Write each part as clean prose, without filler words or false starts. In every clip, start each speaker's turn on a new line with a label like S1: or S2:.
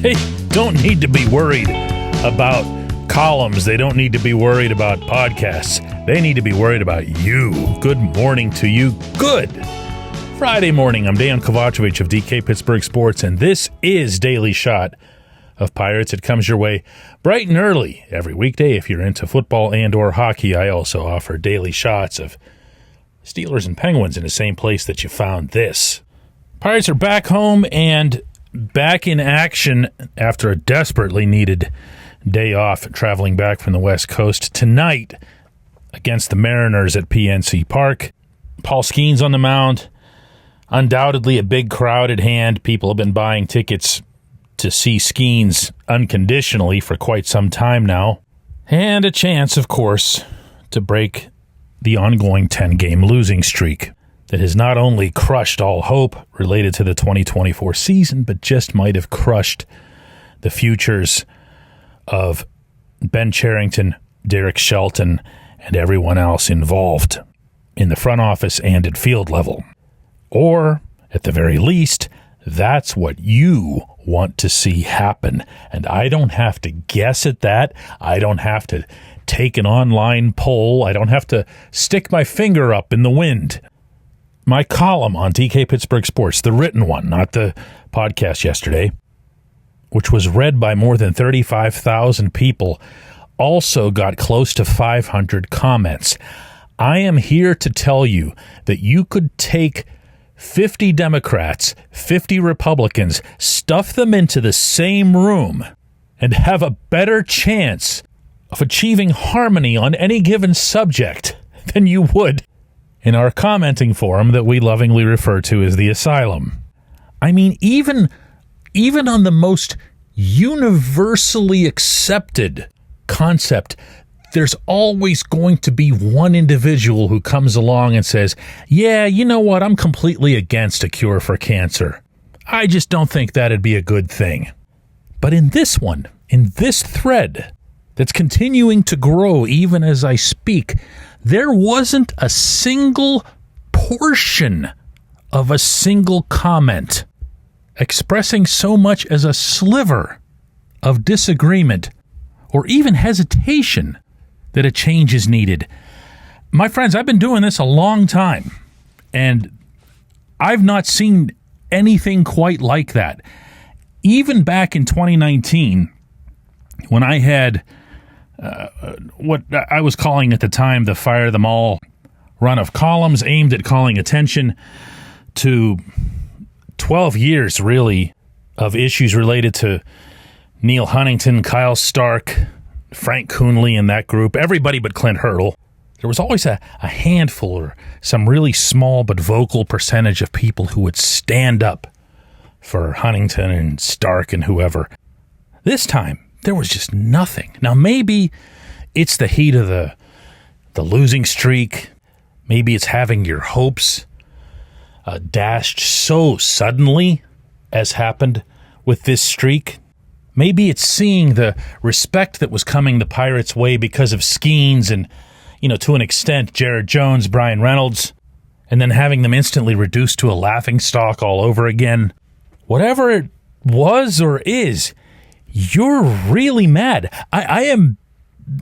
S1: They don't need to be worried about columns. They don't need to be worried about podcasts. They need to be worried about you. Good morning to you. Good Friday morning. I'm Dejan Kovacevic of DK Pittsburgh Sports, and this is Daily Shot of Pirates. It comes your way bright and early every weekday. If you're into football and or hockey, I also offer daily shots of Steelers and Penguins in the same place that you found this. Pirates are back home and back in action after a desperately needed day off, traveling back from the West Coast tonight against the Mariners at PNC Park. Paul Skeens on the mound. Undoubtedly a big crowd at hand. People have been buying tickets to see Skeens unconditionally for quite some time now. And a chance, of course, to break the ongoing 10-game losing streak that has not only crushed all hope related to the 2024 season, but just might have crushed the futures of Ben Cherington, Derek Shelton, and everyone else involved in the front office and at field level. Or, at the very least, that's what you want to see happen. And I don't have to guess at that. I don't have to take an online poll. I don't have to stick my finger up in the wind. My column on DK Pittsburgh Sports, the written one, not the podcast yesterday, which was read by more than 35,000 people, also got close to 500 comments. I am here to tell you that you could take 50 Democrats, 50 Republicans, stuff them into the same room, and have a better chance of achieving harmony on any given subject than you would in our commenting forum that we lovingly refer to as the Asylum. I mean, even on the most universally accepted concept, there's always going to be one individual who comes along and says, yeah, you know what, I'm completely against a cure for cancer. I just don't think that'd be a good thing. But in this one, in this thread that's continuing to grow even as I speak, there wasn't a single portion of a single comment expressing so much as a sliver of disagreement or even hesitation that a change is needed. My friends, I've been doing this a long time, and I've not seen anything quite like that. Even back in 2019, when I had what I was calling at the time the Fire Them All run of columns aimed at calling attention to 12 years, really, of issues related to Neil Huntington, Kyle Stark, Frank Coonley and that group, everybody but Clint Hurdle. There was always a handful or some really small but vocal percentage of people who would stand up for Huntington and Stark and whoever. This time, there was just nothing. Now, maybe it's the heat of the losing streak. Maybe it's having your hopes dashed so suddenly, as happened with this streak. Maybe it's seeing the respect that was coming the Pirates' way because of Skeens and, to an extent, Jared Jones, Brian Reynolds, and then having them instantly reduced to a laughingstock all over again. Whatever it was or is, you're really mad. I am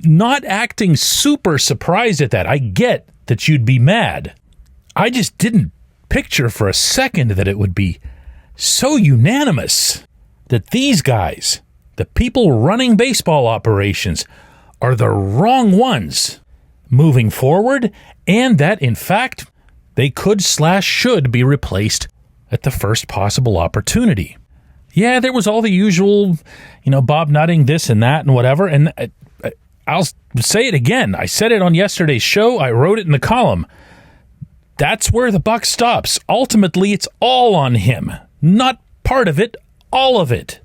S1: not acting super surprised at that. I get that you'd be mad. I just didn't picture for a second that it would be so unanimous that these guys, the people running baseball operations, are the wrong ones moving forward, and that, in fact, they could/should be replaced at the first possible opportunity. Yeah, there was all the usual, Bob nutting this and that and whatever, and I'll say it again. I said it on yesterday's show. I wrote it in the column. That's where the buck stops. Ultimately, it's all on him. Not part of it, all of it.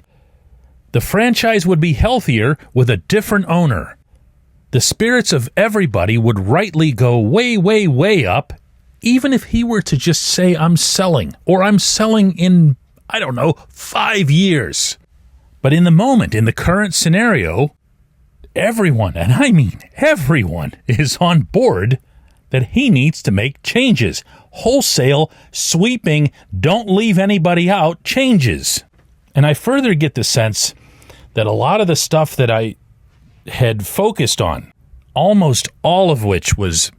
S1: The franchise would be healthier with a different owner. The spirits of everybody would rightly go way, way, way up, even if he were to just say, I'm selling, or I'm selling in, 5 years. But in the moment, in the current scenario, everyone, and I mean everyone, is on board that he needs to make changes. Wholesale, sweeping, don't leave anybody out changes. And I further get the sense that a lot of the stuff that I had focused on, almost all of which was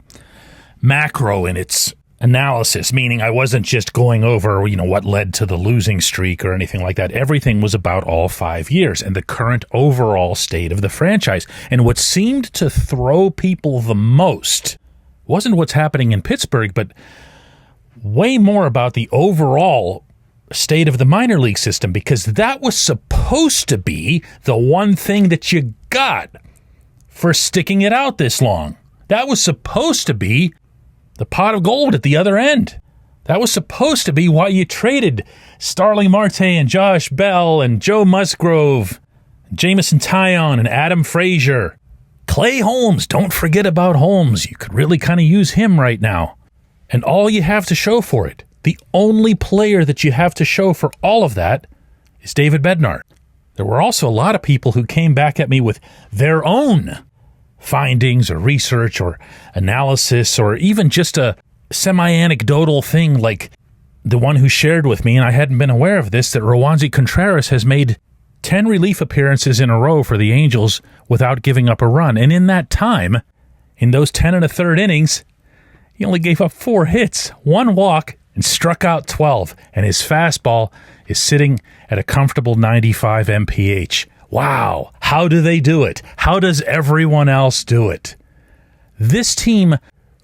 S1: macro in its analysis, meaning I wasn't just going over, what led to the losing streak or anything like that. Everything was about all 5 years and the current overall state of the franchise. And what seemed to throw people the most wasn't what's happening in Pittsburgh, but way more about the overall state of the minor league system, because that was supposed to be the one thing that you got for sticking it out this long. That was supposed to be the pot of gold at the other end. That was supposed to be why you traded Starling Marte and Josh Bell and Joe Musgrove, Jamison Tyone and Adam Frazier. Clay Holmes, don't forget about Holmes. You could really kind of use him right now. And all you have to show for it, the only player that you have to show for all of that is David Bednar. There were also a lot of people who came back at me with their own findings or research or analysis or even just a semi-anecdotal thing like the one who shared with me, and I hadn't been aware of this, that Rowanzi Contreras has made 10 relief appearances in a row for the Angels without giving up a run. And in that time, in those 10 and a third innings, he only gave up 4 hits, 1 walk, and struck out 12. And his fastball is sitting at a comfortable 95 mph. Wow. How do they do it? How does everyone else do it? This team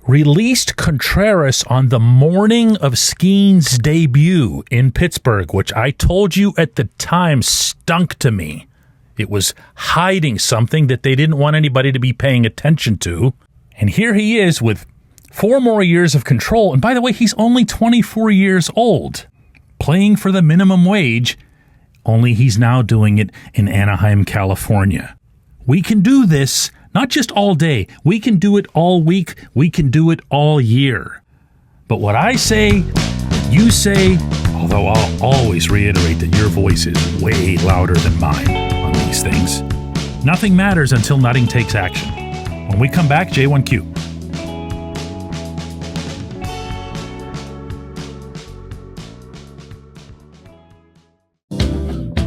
S1: released Contreras on the morning of Skeen's debut in Pittsburgh, which I told you at the time stunk to me. It was hiding something that they didn't want anybody to be paying attention to. And here he is with 4 more years of control. And by the way, he's only 24 years old, playing for the minimum wage, only he's now doing it in Anaheim, California. We can do this not just all day. We can do it all week. We can do it all year. But what I say, you say, although I'll always reiterate that your voice is way louder than mine on these things, nothing matters until Nutting takes action. When we come back, J1Q.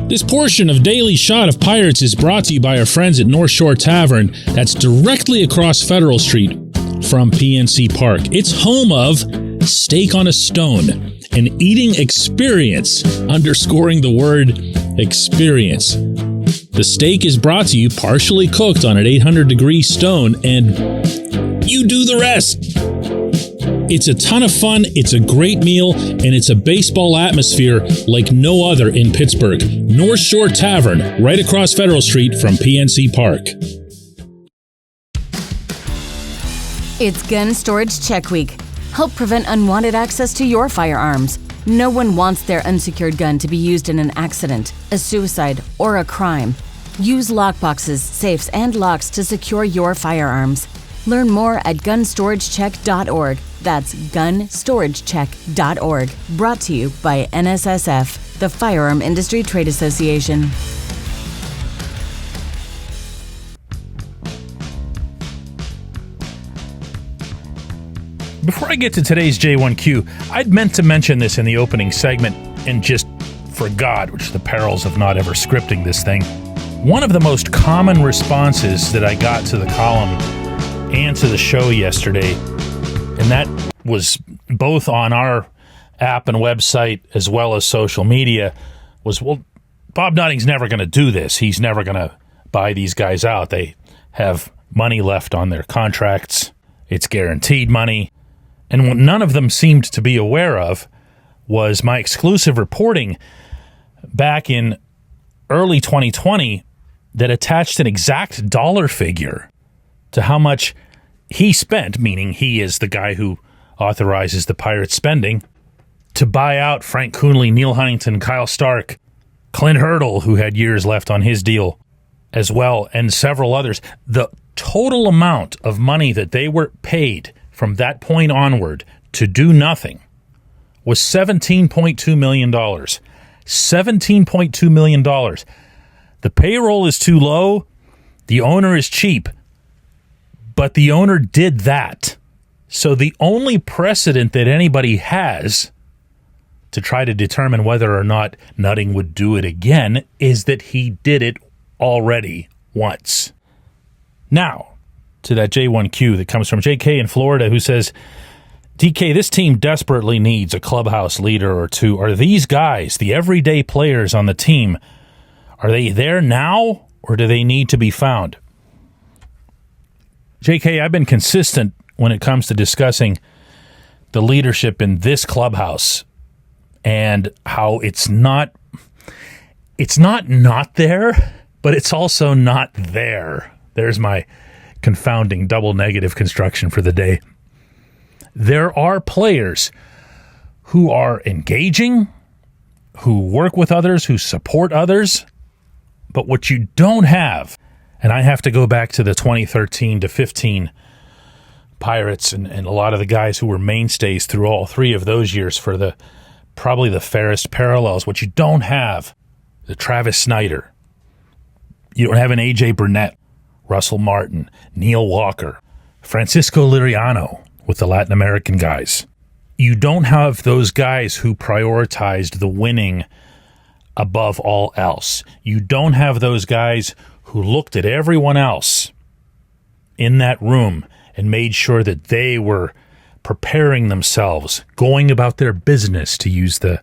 S2: This portion of Daily Shot of Pirates is brought to you by our friends at North Shore Tavern, that's directly across Federal Street from PNC Park. It's home of Steak on a Stone, an eating experience, underscoring the word experience. The steak is brought to you partially cooked on an 800-degree stone, and you do the rest. It's a ton of fun, it's a great meal, and it's a baseball atmosphere like no other in Pittsburgh. North Shore Tavern, right across Federal Street from PNC Park.
S3: It's Gun Storage Check Week. Help prevent unwanted access to your firearms. No one wants their unsecured gun to be used in an accident, a suicide, or a crime. Use lockboxes, safes, and locks to secure your firearms. Learn more at gunstoragecheck.org. That's gunstoragecheck.org. Brought to you by NSSF, the Firearm Industry Trade Association.
S1: Before I get to today's J1Q, I'd meant to mention this in the opening segment and just forgot, which is the perils of not ever scripting this thing. One of the most common responses that I got to the column and to the show yesterday, and that was both on our app and website as well as social media, was, well, Bob Nutting's never going to do this. He's never going to buy these guys out. They have money left on their contracts. It's guaranteed money. And what none of them seemed to be aware of was my exclusive reporting back in early 2020 that attached an exact dollar figure to how much he spent, meaning he is the guy who authorizes the Pirates spending, to buy out Frank Coonelly, Neil Huntington, Kyle Stark, Clint Hurdle, who had years left on his deal as well, and several others. The total amount of money that they were paid from that point onward to do nothing was $17.2 million. $17.2 million. The payroll is too low. The owner is cheap. But the owner did that. So the only precedent that anybody has to try to determine whether or not Nutting would do it again is that he did it already once. Now, to that J1Q that comes from JK in Florida, who says, DK, this team desperately needs a clubhouse leader or two. Are these guys, the everyday players on the team, are they there now or do they need to be found? JK, I've been consistent when it comes to discussing the leadership in this clubhouse and how it's not there, but it's also not there. There's my confounding double negative construction for the day. There are players who are engaging, who work with others, who support others, but what you don't have, and I have to go back to the 2013 to 15 Pirates and a lot of the guys who were mainstays through all three of those years for probably the fairest parallels. What you don't have, the Travis Snyder. You don't have an A.J. Burnett, Russell Martin, Neil Walker, Francisco Liriano with the Latin American guys. You don't have those guys who prioritized the winning above all else. You don't have those guys who looked at everyone else in that room and made sure that they were preparing themselves, going about their business, to use the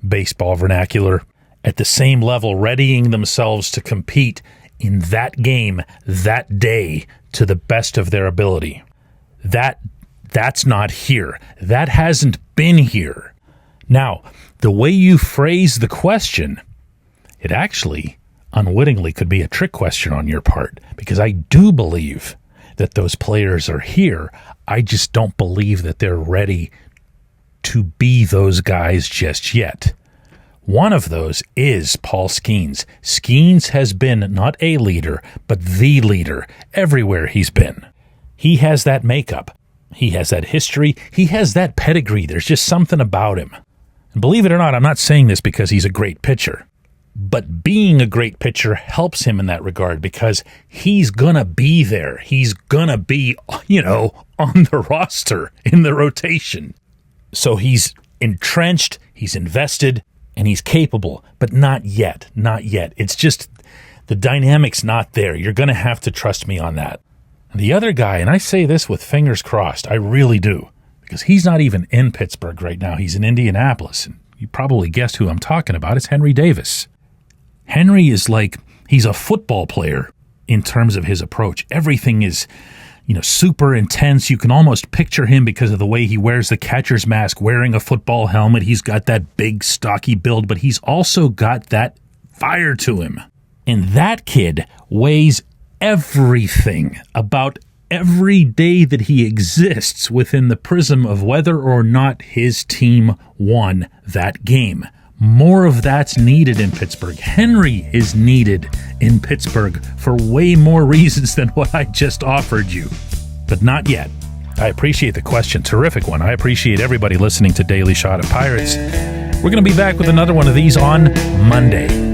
S1: baseball vernacular, at the same level, readying themselves to compete in that game, that day, to the best of their ability. That's not here. That hasn't been here. Now, the way you phrase the question, it actually unwittingly could be a trick question on your part, because I do believe that those players are here. I just don't believe that they're ready to be those guys just yet. One of those is Paul Skeens. Skeens has been not a leader, but the leader everywhere he's been. He has that makeup. He has that history. He has that pedigree. There's just something about him. And believe it or not, I'm not saying this because he's a great pitcher. But being a great pitcher helps him in that regard because he's going to be there. He's going to be, on the roster, in the rotation. So he's entrenched, he's invested, and he's capable, but not yet. Not yet. It's just the dynamic's not there. You're going to have to trust me on that. The other guy, and I say this with fingers crossed, I really do, because he's not even in Pittsburgh right now. He's in Indianapolis. And you probably guessed who I'm talking about. It's Henry Davis. Henry is he's a football player in terms of his approach. Everything is, super intense. You can almost picture him because of the way he wears the catcher's mask, wearing a football helmet. He's got that big, stocky build, but he's also got that fire to him. And that kid weighs everything about every day that he exists within the prism of whether or not his team won that game. More of that's needed in Pittsburgh. Henry is needed in Pittsburgh for way more reasons than what I just offered you. But not yet. I appreciate the question. Terrific one. I appreciate everybody listening to Daily Shot of Pirates. We're going to be back with another one of these on Monday.